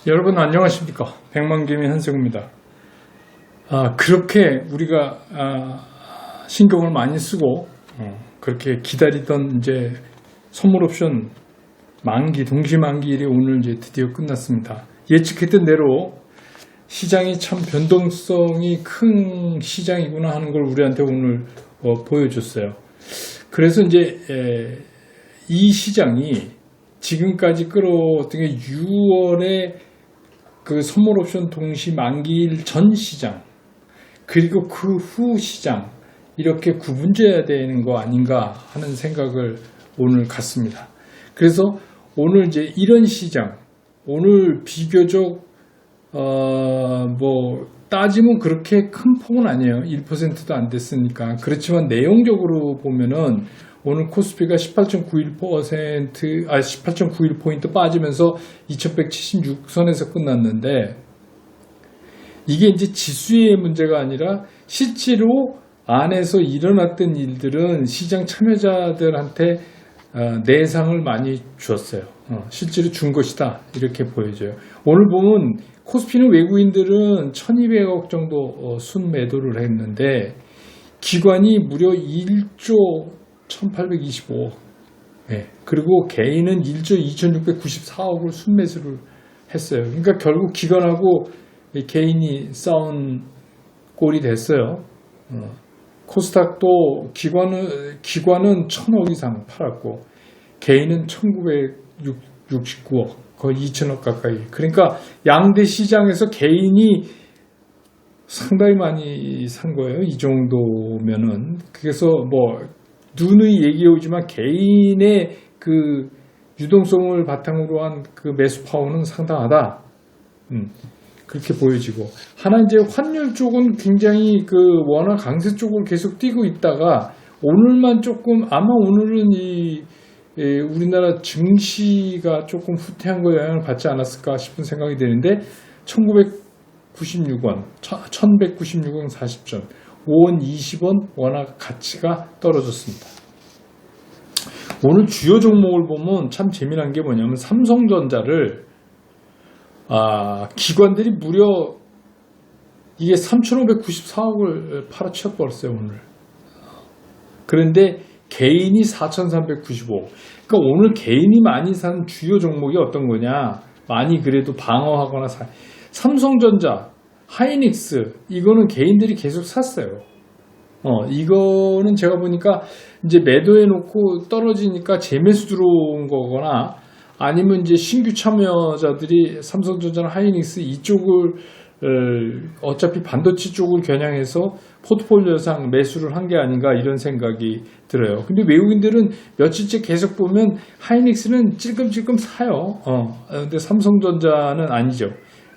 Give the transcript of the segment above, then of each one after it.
여러분 안녕하십니까? 백만개미 한승우입니다. 그렇게 우리가 신경을 많이 쓰고 그렇게 기다리던 이제 선물 옵션 만기, 동시 만기일이 오늘 이제 드디어 끝났습니다. 예측했던 대로 시장이 참 변동성이 큰 시장이구나 하는 걸 우리한테 오늘 보여줬어요. 그래서 이제 이 시장이 지금까지 끌어왔던 게 6월에 그 선물 옵션 동시 만기일 전 시장 그리고 그 후 시장 이렇게 구분돼야 되는 거 아닌가 하는 생각을 오늘 갖습니다. 그래서 오늘 이제 이런 시장 오늘 비교적 뭐 따지면 그렇게 큰 폭은 아니에요. 1%도 안 됐으니까. 그렇지만 내용적으로 보면은 오늘 코스피가 18.91포인트 빠지면서 2176선에서 끝났는데 이게 이제 지수의 문제가 아니라 실제로 안에서 일어났던 일들은 시장 참여자들한테 내상을 많이 줬어요. 실제로 준 것이다. 이렇게 보여져요. 오늘 보면 코스피는 외국인들은 1200억 정도 순매도를 했는데 기관이 무려 1조 1825억. 네. 그리고 개인은 1조 2694억을 순매수를 했어요. 그러니까 결국 기관하고 개인이 싸운 꼴이 됐어요. 코스닥도 기관은 1000억 이상 팔았고 개인은 1969억 거의 2000억 가까이. 그러니까 양대 시장에서 개인이 상당히 많이 산 거예요. 이 정도면은. 그래서 뭐 누누이 얘기해 오지만 개인의 그 유동성을 바탕으로 한 그 매수 파워는 상당하다. 그렇게 보여지고. 하나 이제 환율 쪽은 굉장히 그 원화 강세 쪽을 계속 뛰고 있다가 오늘만 조금 아마 오늘은 우리나라 증시가 조금 후퇴한 거 영향을 받지 않았을까 싶은 생각이 드는데 1996원, 1196원 40전, 5원 20원 원화 가치가 떨어졌습니다. 오늘 주요 종목을 보면 참 재미난 게 뭐냐면 삼성전자를 기관들이 무려 이게 3,594억을 팔아치워버렸어요 오늘. 그런데 개인이 4,395억. 그러니까 오늘 개인이 많이 산 주요 종목이 어떤 거냐? 많이 그래도 방어하거나 삼성전자, 하이닉스 이거는 개인들이 계속 샀어요. 이거는 제가 보니까 이제 매도해 놓고 떨어지니까 재매수 들어온 거거나 아니면 이제 신규 참여자들이 삼성전자나 하이닉스 이쪽을 어차피 반도체 쪽을 겨냥해서 포트폴리오상 매수를 한 게 아닌가 이런 생각이 들어요. 근데 외국인들은 며칠째 계속 보면 하이닉스는 찔끔찔끔 사요. 근데 삼성전자는 아니죠.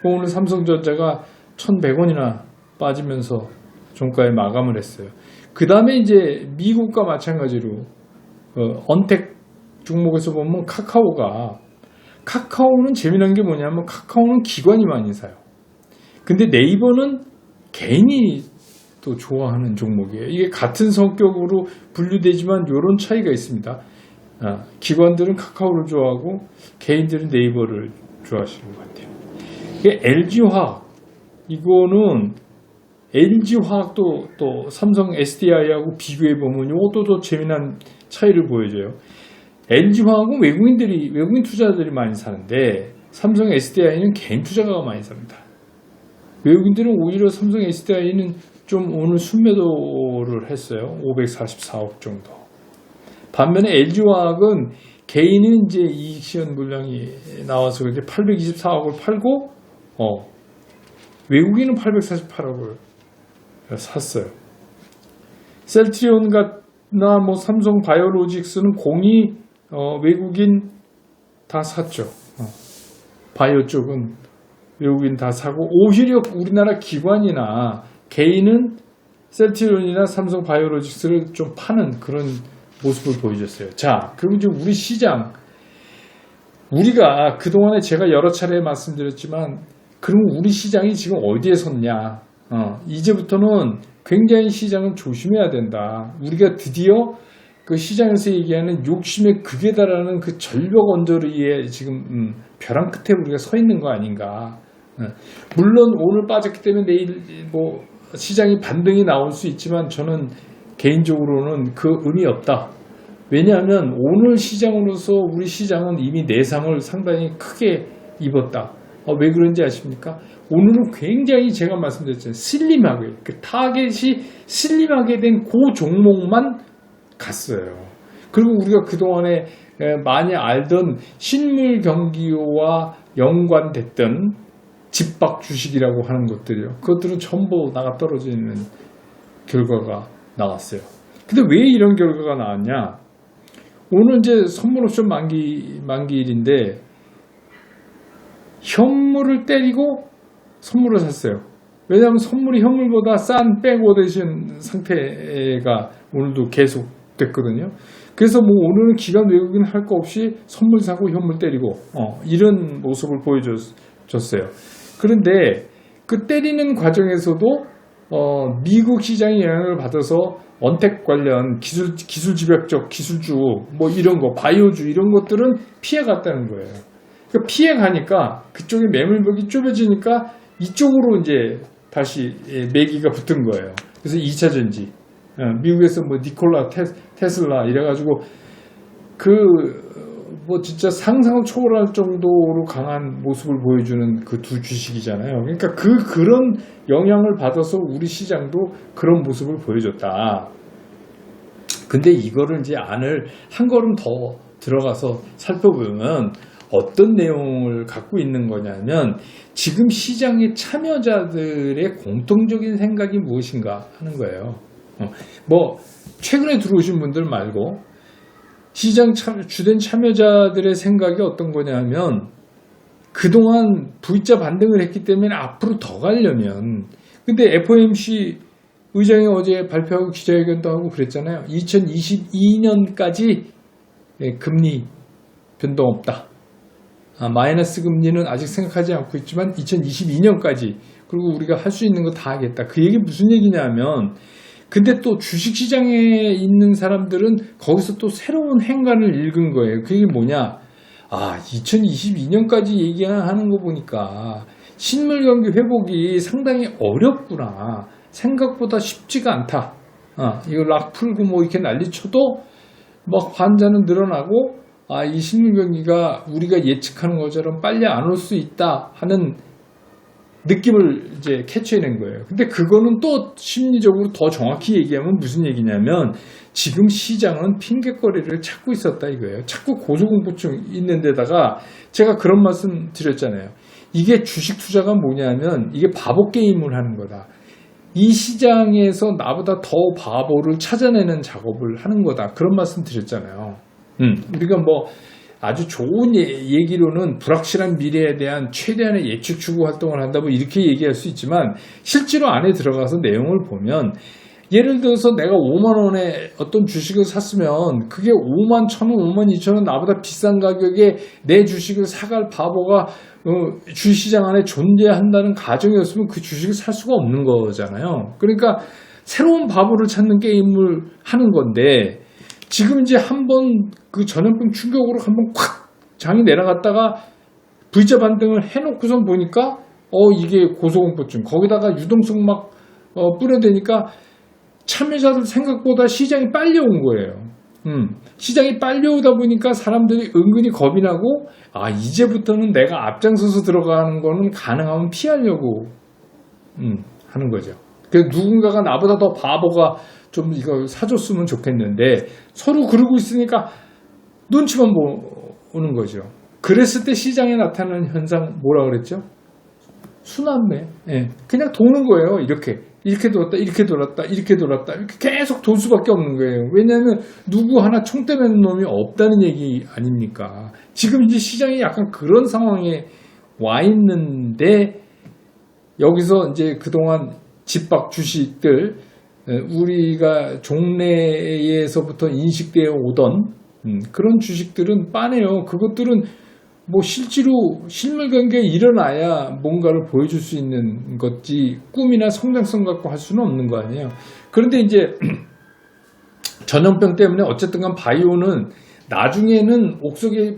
오늘 삼성전자가 1100원이나 빠지면서 종가에 마감을 했어요. 그 다음에 이제 미국과 마찬가지로 언택 종목에서 보면 카카오는 재미난 게 뭐냐면 카카오는 기관이 많이 사요. 근데 네이버는 개인이 또 좋아하는 종목이에요. 이게 같은 성격으로 분류되지만 이런 차이가 있습니다. 기관들은 카카오를 좋아하고 개인들은 네이버를 좋아하시는 것 같아요. LG화학 이거는 LG화학도 또 삼성 SDI하고 비교해 보면 이것도 더 재미난 차이를 보여줘요. LG화학은 외국인 투자자들이 많이 사는데 삼성 SDI는 개인 투자가가 많이 삽니다. 외국인들은 오히려 삼성 SDI는 좀 오늘 순매도를 했어요. 544억 정도. 반면에 LG화학은 개인은 이제 이익 시현 물량이 나와서 이제 824억을 팔고 외국인은 848억을 샀어요. 셀트리온이나 뭐 삼성 바이오로직스는 공이 외국인 다 샀죠. 바이오 쪽은 외국인 다 사고 오히려 우리나라 기관이나 개인은 셀트리온이나 삼성 바이오로직스를 좀 파는 그런 모습을 보여줬어요. 자, 그리고 이제 우리 시장 우리가 그동안에 제가 여러 차례 말씀드렸지만 그럼 우리 시장이 지금 어디에 섰냐? 이제부터는 굉장히 시장은 조심해야 된다. 우리가 드디어 그 시장에서 얘기하는 욕심의 극에 달하는 그 절벽 언저리에 지금 벼랑 끝에 우리가 서 있는 거 아닌가. 물론 오늘 빠졌기 때문에 내일 뭐 시장이 반등이 나올 수 있지만 저는 개인적으로는 그 의미 없다. 왜냐하면 오늘 시장으로서 우리 시장은 이미 내상을 상당히 크게 입었다. 왜 그런지 아십니까? 오늘은 굉장히 제가 말씀드렸잖아요. 슬림하게, 그 타겟이 슬림하게 된 그 종목만 갔어요. 그리고 우리가 그동안에 많이 알던 실물 경기와 연관됐던 집박 주식이라고 하는 것들이요. 그것들은 전부 나가 떨어지는 결과가 나왔어요. 근데 왜 이런 결과가 나왔냐? 오늘 이제 선물 옵션 만기일인데 현물을 때리고 선물을 샀어요. 왜냐하면 선물이 현물보다 싼 백오데이션 상태가 오늘도 계속 됐거든요. 그래서 뭐 오늘은 기관 외국인 할 거 없이 선물 사고 현물 때리고 이런 모습을 보여줬어요. 그런데 그 때리는 과정에서도 미국 시장의 영향을 받아서 언택 관련 기술 집약적 기술주 뭐 이런 거 바이오주 이런 것들은 피해갔다는 거예요. 그러니까 피해가니까 그쪽에 매물벽이 좁아지니까 이쪽으로 이제 다시 매기가 붙은 거예요. 그래서 2차 전지 미국에서 뭐 니콜라 테슬라 이래가지고 뭐 진짜 상상을 초월할 정도로 강한 모습을 보여주는 그 두 주식이잖아요. 그러니까 그런 영향을 받아서 우리 시장도 그런 모습을 보여줬다. 근데 이거를 이제 안을 한 걸음 더 들어가서 살펴보면 어떤 내용을 갖고 있는 거냐면 지금 시장의 참여자들의 공통적인 생각이 무엇인가 하는 거예요. 뭐 최근에 들어오신 분들 말고 시장 주된 참여자들의 생각이 어떤 거냐면 그동안 V자 반등을 했기 때문에 앞으로 더 가려면 근데 FOMC 의장이 어제 발표하고 기자회견도 하고 그랬잖아요. 2022년까지 금리 변동 없다. 마이너스 금리는 아직 생각하지 않고 있지만 2022년까지 그리고 우리가 할 수 있는 거 다 하겠다. 그 얘기 무슨 얘기냐면 근데 또 주식시장에 있는 사람들은 거기서 또 새로운 행간을 읽은 거예요. 그게 뭐냐? 2022년까지 얘기하는 거 보니까 실물 경기 회복이 상당히 어렵구나. 생각보다 쉽지가 않다. 이거 락 풀고 뭐 이렇게 난리쳐도 막 환자는 늘어나고 이 실물 경기가 우리가 예측하는 것처럼 빨리 안 올 수 있다 하는 느낌을 이제 캐치해낸 거예요. 근데 그거는 또 심리적으로 더 정확히 얘기하면 무슨 얘기냐면 지금 시장은 핑계거리를 찾고 있었다 이거예요. 자꾸 고소공포증 있는 데다가 제가 그런 말씀 드렸잖아요. 이게 주식 투자가 뭐냐면 이게 바보 게임을 하는 거다. 이 시장에서 나보다 더 바보를 찾아내는 작업을 하는 거다. 그런 말씀 드렸잖아요. 우리가 뭐 아주 좋은 얘기로는 불확실한 미래에 대한 최대한의 예측 추구 활동을 한다 뭐 이렇게 얘기할 수 있지만 실제로 안에 들어가서 내용을 보면 예를 들어서 내가 5만 원에 어떤 주식을 샀으면 그게 5만 1,000원, 5만 2,000원 나보다 비싼 가격에 내 주식을 사갈 바보가 주식시장 안에 존재한다는 가정이었으면 그 주식을 살 수가 없는 거잖아요. 그러니까 새로운 바보를 찾는 게임을 하는 건데 지금 이제 한번 그 전염병 충격으로 한번 콱 장이 내려갔다가 V자 반등을 해놓고선 보니까 이게 고소공포증 거기다가 유동성 막 뿌려대니까 참여자들 생각보다 시장이 빨리 온 거예요. 시장이 빨리 오다 보니까 사람들이 은근히 겁이 나고 이제부터는 내가 앞장서서 들어가는 거는 가능하면 피하려고 하는 거죠. 그래서 누군가가 나보다 더 바보가 좀 이거 사줬으면 좋겠는데 서로 그러고 있으니까 눈치만 보는 거죠. 그랬을 때 시장에 나타나는 현상 뭐라 그랬죠? 순환매. 그냥 도는 거예요. 이렇게 돌았다, 이렇게 돌았다, 이렇게 돌았다. 이렇게 계속 돌 수밖에 없는 거예요. 왜냐하면 누구 하나 총대 매는 놈이 없다는 얘기 아닙니까? 지금 이제 시장이 약간 그런 상황에 와 있는데 여기서 이제 그동안 집박 주식들 우리가 종래에서부터 인식되어 오던 그런 주식들은 빠네요. 그것들은 뭐 실제로 실물 경기가 일어나야 뭔가를 보여줄 수 있는 것지 꿈이나 성장성 갖고 할 수는 없는 거 아니에요. 그런데 이제 전염병 때문에 어쨌든 간 바이오는 나중에는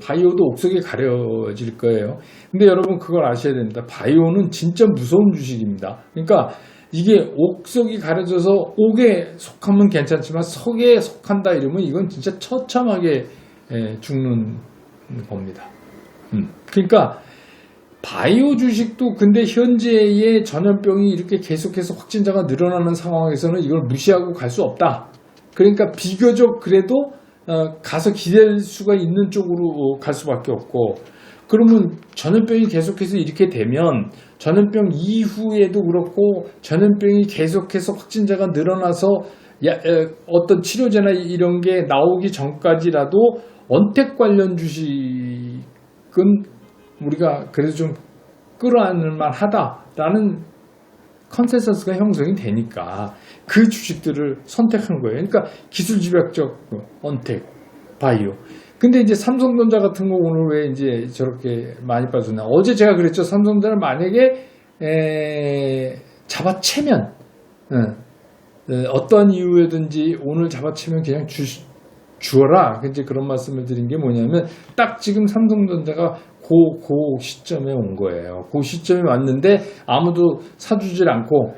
바이오도 옥석에 가려질 거예요. 근데 여러분 그걸 아셔야 됩니다. 바이오는 진짜 무서운 주식입니다. 그러니까 이게 옥석이 가려져서 옥에 속하면 괜찮지만 석에 속한다 이러면 이건 진짜 처참하게 죽는 겁니다. 그러니까 바이오 주식도 근데 현재의 전염병이 이렇게 계속해서 확진자가 늘어나는 상황에서는 이걸 무시하고 갈 수 없다. 그러니까 비교적 그래도 가서 기댈 수가 있는 쪽으로 갈 수밖에 없고, 그러면 전염병이 계속해서 이렇게 되면 전염병 이후에도 그렇고 전염병이 계속해서 확진자가 늘어나서 어떤 치료제나 이런 게 나오기 전까지라도 언택 관련 주식은 우리가 그래도 좀 끌어안을 만하다라는 컨센서스가 형성이 되니까 그 주식들을 선택한 거예요. 그러니까 기술 집약적 언택, 바이오. 근데 이제 삼성전자 같은 거 오늘 왜 이제 저렇게 많이 빠졌나? 어제 제가 그랬죠. 삼성전자를 만약에 잡아채면 어떠한 이유에든지 오늘 잡아채면 그냥 주어라. 이제 그런 말씀을 드린 게 뭐냐면 딱 지금 삼성전자가 그 시점에 온 거예요. 그 시점에 왔는데 아무도 사주질 않고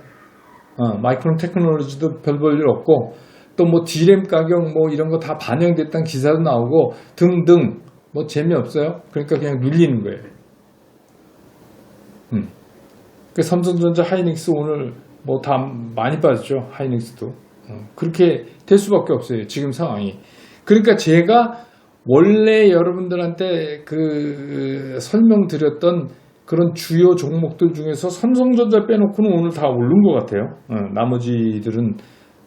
마이크론 테크놀로지도 별 볼 일 없고 또 뭐 D램 가격 뭐 이런 거 다 반영됐다는 기사도 나오고 등등 뭐 재미없어요. 그러니까 그냥 눌리는 거예요. 그 삼성전자 하이닉스 오늘 뭐 다 많이 빠졌죠. 하이닉스도. 그렇게 될 수밖에 없어요. 지금 상황이. 그러니까 제가 원래 여러분들한테 설명드렸던 그런 주요 종목들 중에서 삼성전자 빼놓고는 오늘 다 오른 것 같아요. 나머지들은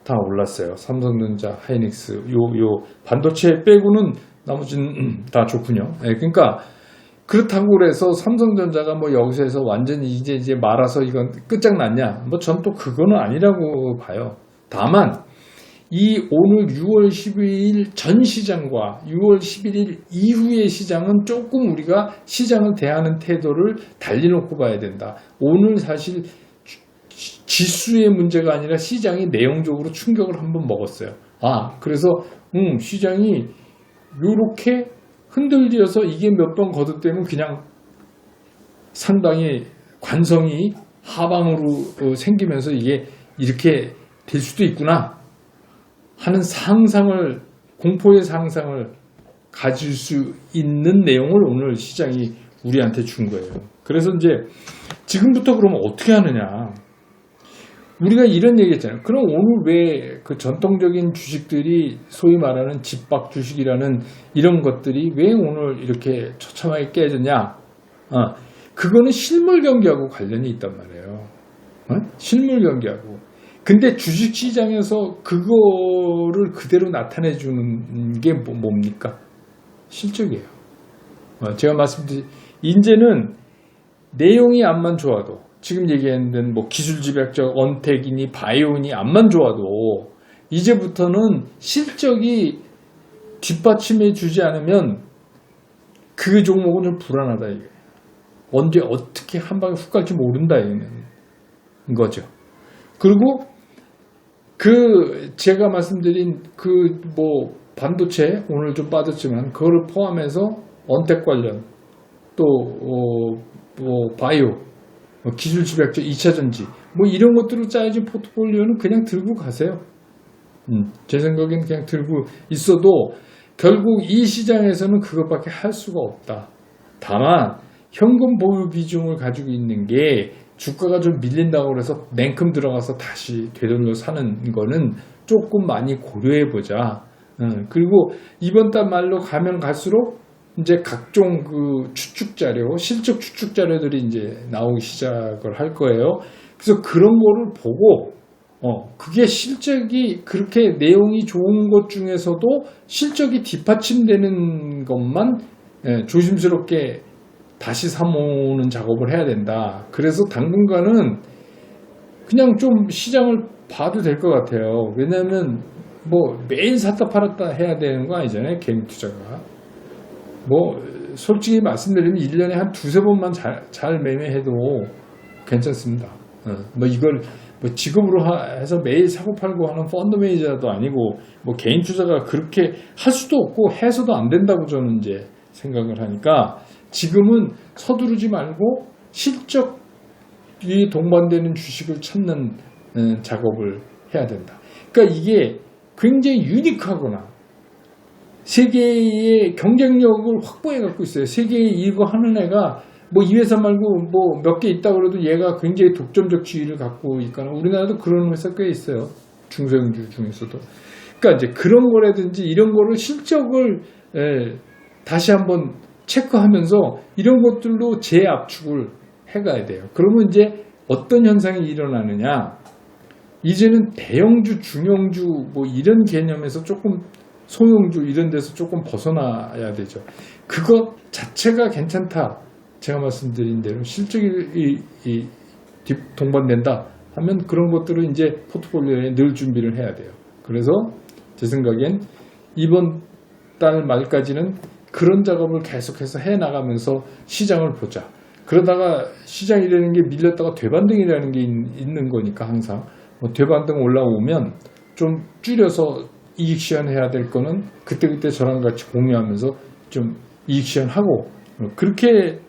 다 올랐어요. 삼성전자, 하이닉스, 요 반도체 빼고는 나머지는 다 좋군요. 그러니까 그렇다고 그래서 삼성전자가 뭐 여기서 해서 완전히 이제 말아서 이건 끝장났냐? 뭐 전 또 그거는 아니라고 봐요. 다만 이 오늘 6월 12일 전 시장과 6월 11일 이후의 시장은 조금 우리가 시장을 대하는 태도를 달리 놓고 봐야 된다. 오늘 사실 지수의 문제가 아니라 시장이 내용적으로 충격을 한번 먹었어요. 그래서 시장이 이렇게 흔들려서 이게 몇 번 거듭되면 그냥 상당히 관성이 하방으로 생기면서 이게 이렇게 될 수도 있구나 하는 공포의 상상을 가질 수 있는 내용을 오늘 시장이 우리한테 준 거예요. 그래서 이제 지금부터 그러면 어떻게 하느냐. 우리가 이런 얘기 했잖아요. 그럼 오늘 왜 그 전통적인 주식들이 소위 말하는 집박 주식이라는 이런 것들이 왜 오늘 이렇게 처참하게 깨졌냐. 그거는 실물 경기하고 관련이 있단 말이에요. 실물 경기하고. 근데 주식시장에서 그거를 그대로 나타내 주는 게 뭡니까? 실적이에요. 제가 말씀드린 이제는 내용이 안만 좋아도 지금 얘기했는 뭐 기술집약적 언택이니 바이오니 안만 좋아도 이제부터는 실적이 뒷받침해 주지 않으면 그 종목은 좀 불안하다 이게. 언제 어떻게 한 방에 훅 갈지 모른다 이는 거죠. 그리고 제가 말씀드린 뭐 반도체 오늘 좀 빠졌지만 그거를 포함해서 언택 관련 또 뭐 바이오 기술 집약적 2차전지 뭐 이런 것들을 짜야지 포트폴리오는 그냥 들고 가세요. 제 생각에는 그냥 들고 있어도 결국 이 시장에서는 그것밖에 할 수가 없다. 다만 현금 보유 비중을 가지고 있는 게 주가가 좀 밀린다고 해서 냉큼 들어가서 다시 되돌려 사는 거는 조금 많이 고려해 보자. 그리고 이번 달 말로 가면 갈수록 이제 각종 추측 자료, 실적 추측 자료들이 이제 나오기 시작을 할 거예요. 그래서 그런 거를 보고 그게 실적이 그렇게 내용이 좋은 것 중에서도 실적이 뒷받침되는 것만 조심스럽게 다시 사모으는 작업을 해야 된다. 그래서 당분간은 그냥 좀 시장을 봐도 될 것 같아요. 왜냐하면 뭐 매일 샀다 팔았다 해야 되는 거 아니잖아요. 개인 투자가. 뭐 솔직히 말씀드리면 1년에 한 두세 번만 잘 매매해도 괜찮습니다. 뭐 이걸 뭐 직업으로 해서 매일 사고 팔고 하는 펀드 매니저도 아니고 뭐 개인 투자가 그렇게 할 수도 없고 해서도 안 된다고 저는 이제 생각을 하니까 지금은 서두르지 말고 실적이 동반되는 주식을 찾는 작업을 해야 된다. 그러니까 이게 굉장히 유니크하거나 세계의 경쟁력을 확보해 갖고 있어요. 세계에 이거 하는 애가 뭐 이 회사 말고 뭐 몇 개 있다 그래도 얘가 굉장히 독점적 지위를 갖고 있거나 우리나라도 그런 회사 꽤 있어요. 중소형주 중에서도. 그러니까 이제 그런 거라든지 이런 거를 실적을 다시 한번 체크하면서 이런 것들로 재압축을 해가야 돼요. 그러면 이제 어떤 현상이 일어나느냐? 이제는 대형주, 중형주 뭐 이런 개념에서 조금 소형주 이런 데서 조금 벗어나야 되죠. 그것 자체가 괜찮다. 제가 말씀드린 대로 실적이 동반된다 하면 그런 것들은 이제 포트폴리오에 늘 준비를 해야 돼요. 그래서 제 생각엔 이번 달 말까지는 그런 작업을 계속해서 해나가면서 시장을 보자. 그러다가 시장이라는 게 밀렸다가 되반등이라는 게 있는 거니까 항상 되반등 올라오면 좀 줄여서 이익 시현해야 될 거는 그때그때 저랑 같이 공유하면서 좀 이익 시현하고 그렇게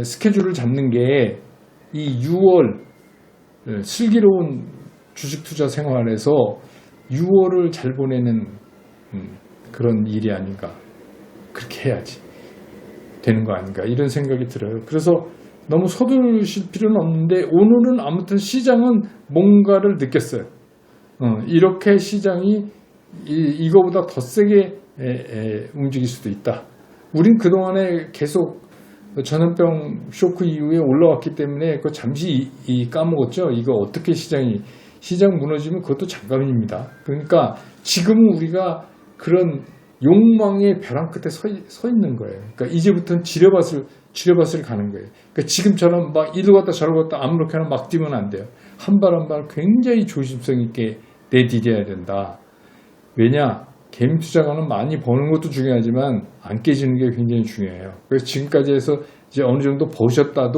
스케줄을 잡는 게 이 6월 슬기로운 주식 투자 생활에서 6월을 잘 보내는 그런 일이 아닌가. 그렇게 해야지 되는 거 아닌가 이런 생각이 들어요. 그래서 너무 서두르실 필요는 없는데 오늘은 아무튼 시장은 뭔가를 느꼈어요. 이렇게 시장이 이거보다 더 세게 움직일 수도 있다. 우린 그동안에 계속 전염병 쇼크 이후에 올라왔기 때문에 그거 잠시 까먹었죠. 이거 어떻게 시장 무너지면 그것도 잠깐입니다. 그러니까 지금은 우리가 그런 욕망의 벼랑 끝에 서 있는 거예요. 그러니까 이제부터는 지뢰밭을 가는 거예요. 그러니까 지금처럼 막 이리로 갔다 저리로 갔다 아무렇게나 막 뛰면 안 돼요. 한 발 한 발 굉장히 조심성 있게 내디뎌야 된다. 왜냐? 개인 투자가는 많이 버는 것도 중요하지만 안 깨지는 게 굉장히 중요해요. 그래서 지금까지 해서 이제 어느 정도 버셨다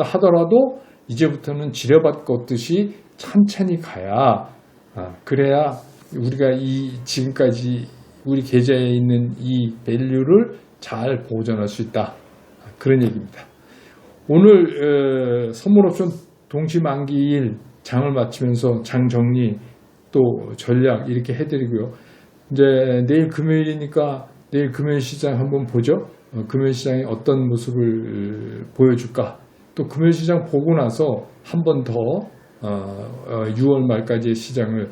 하더라도 이제부터는 지뢰밭 걷듯이 천천히 가야 그래야 우리가 지금까지 우리 계좌에 있는 이 밸류를 잘 보존할 수 있다. 그런 얘기입니다. 오늘 선물옵션 동시만기일 장을 마치면서 장 정리 또 전략 이렇게 해드리고요. 이제 내일 금요일이니까 내일 금요일 시장 한번 보죠. 금요일 시장이 어떤 모습을 보여줄까. 또 금요일 시장 보고 나서 한 번 더 6월 말까지의 시장을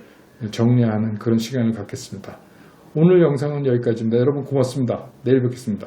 정리하는 그런 시간을 갖겠습니다. 오늘 영상은 여기까지입니다. 여러분 고맙습니다. 내일 뵙겠습니다.